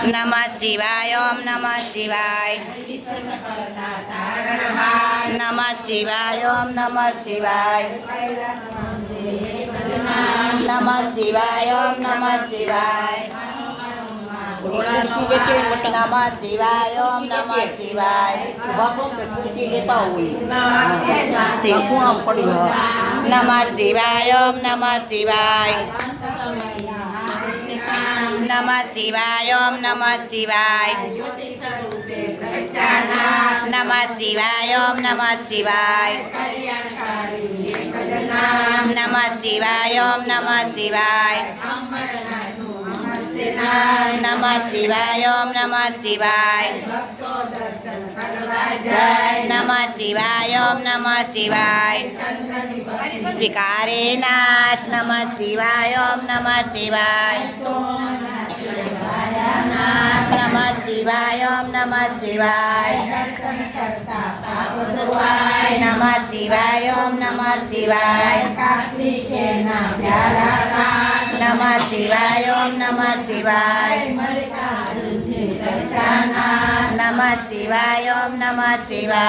नमः शिवाय ओम नमः शिवाय नमः शिवाय ओम नमः शिवाय नमः शिवाय ओम नमः शिवाय नमः शिवाय ओम नमः शिवाय नमः शिवाय ओम नमः शिवाय नमः शिवाय ओम नमः शिवाय नमः शिवाय ओम नमः शिवाय नमः शिवाय ओम नमः शिवाय नमः शिवाय ओम नमः शिवाय नमः शिवाय ओम नमः शिवाय स्वीकारे नाथ नमः शिवाय ओम नमः शिवाय नमः शिवाय ओम नमः शिवाय नमः शिवाय ओम नमः शिवाय नमः शिवाय ओम नमः शिवाय नमः शिवाय ओम नमः शिवाय